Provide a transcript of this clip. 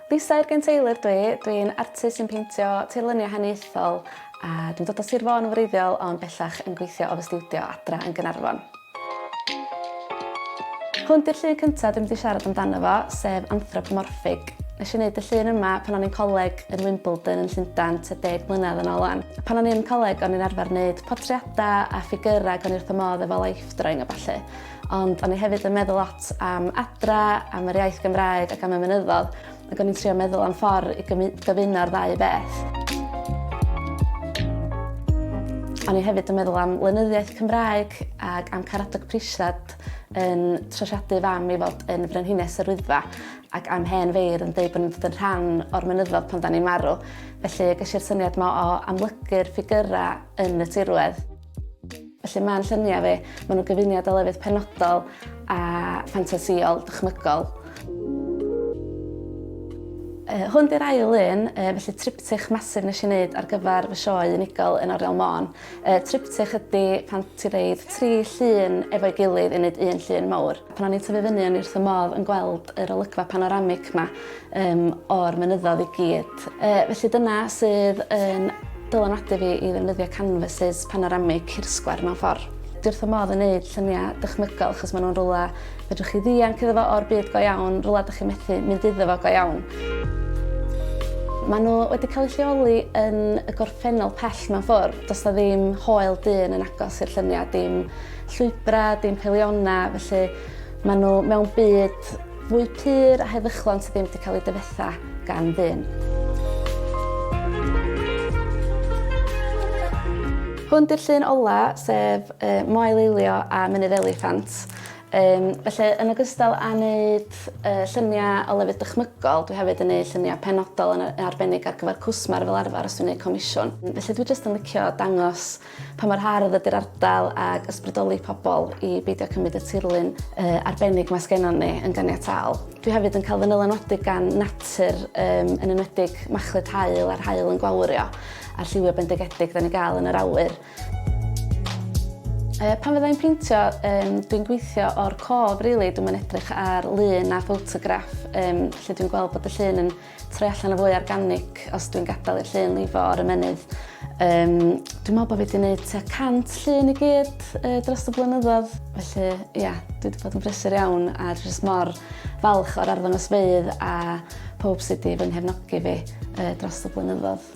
Lisa Eurgain dwi'n artist sy'n peintio tirluniau haniaethol a dwi'n dod o Sir Fôn yn wreiddiol ond bellach yn gweithio o fy stiwdio adra yn Gaernarfon. Hwn di'r llun cyntaf dwi'n mynd i siarad amdano fo, sef anthropomorphig. Nes i wneud y llun yma pan o'n i'n coleg yn Wimbledon yn Llundain 10 mlynedd yn ôl wan. Pan o'n i'n coleg o'n i'n arfer wneud portreadau a ffigyrau ac o'n i wrth y modd efo life drawing a ballu. Ond o'n i hefyd yn meddwl lot am adra, am yr iaith Gymraeg ac am y mynyddodd, ac o'n i'n trio meddwl am ffordd i gyfuno'r ddau beth. O'n i hefyd yn meddwl am lenyddiaeth Cymraeg ac am Caradog Prisiad yn trosiadu fam i fod yn frenhines yr Wyddfa ac am hen feir yn dweud bod ni'n dod yn rhan o'r mynyddodd pan da ni'n marw. Felly ges i'r syniad yma o amlygu'r ffigyrau yn y tirwedd. Felly mae'n lluniau fi, maen nhw'n gyfuniad o lefydd penodol a ffantasiol, dychmygol. Hwn di'r ail un, felly triptych masif nes i wneud ar gyfer fy sioe unigol yn Ynys Môn. Triptych ydy pan ti'n reid 3 llun efo'i gilydd i wneud un llun mawr. Pan o'n i'n tyfu fyny o'n i wrth y modd yn gweld yr olygfa panoramic yma o'r mynyddodd i gyd. Felly dyna sydd yn dylanwadu fi i ddefnyddio canvases panoramic hirsgwar mewn ffordd. Dwi wrth y modd yn gwneud lluniau dychmygol achos maen nhw'n rwla fedrwch chi ddianc iddo fo o'r byd go iawn, rwla ydych chi'n methu mynd iddo fo go iawn. Maen nhw wedi cael eu lleoli yn y gorffennol pell mewn ffordd. Does na ddim hoel dyn yn agos i'r lluniau, dim llwybra, dim peliona, felly maen nhw mewn byd fwy pur a heddychlon sydd ddim wedi cael ei dyfetha gan ddyn. Hwn di'r llun ola, sef moel eilio a mynydd eliffant. Felly, yn ogystal â wneud lluniau o lefydd dychmygol, dwi hefyd yn gwneud lluniau penodol yn arbennig ar gyfer cwsmar fel arfer os dwi'n gwneud comisiwn. Felly, dwi jyst yn licio dangos pa mor hardd ydy'r ardal ac ysbrydoli pobl i beidio cymryd y tirlun arbennig mae sgennon ni yn ganiataol. Dwi hefyd yn cael fy dylanwadu gan natur yn enwedig machlud haul a'r haul yn gwawrio a'r lliwiau bendigedig da ni gael yn yr awyr. Pan fyddai'n peintio, dwi'n gweithio o'r cof, rili. Dwi'n edrych ar lun a ffotograff, lle dwi'n gweld bod y llun yn troi allan o fwy organic os dwi'n gadael i'r llun lifo o'r ymennydd. Dwi'n meddwl bod fi wedi gwneud 100 llun i gyd dros y blynyddoedd. Felly, ia, dwi wedi bod yn brysur iawn a jyst mor falch o'r arddangosfeydd a pob sydd wedi fy nghefnogi fi dros y blynyddoedd.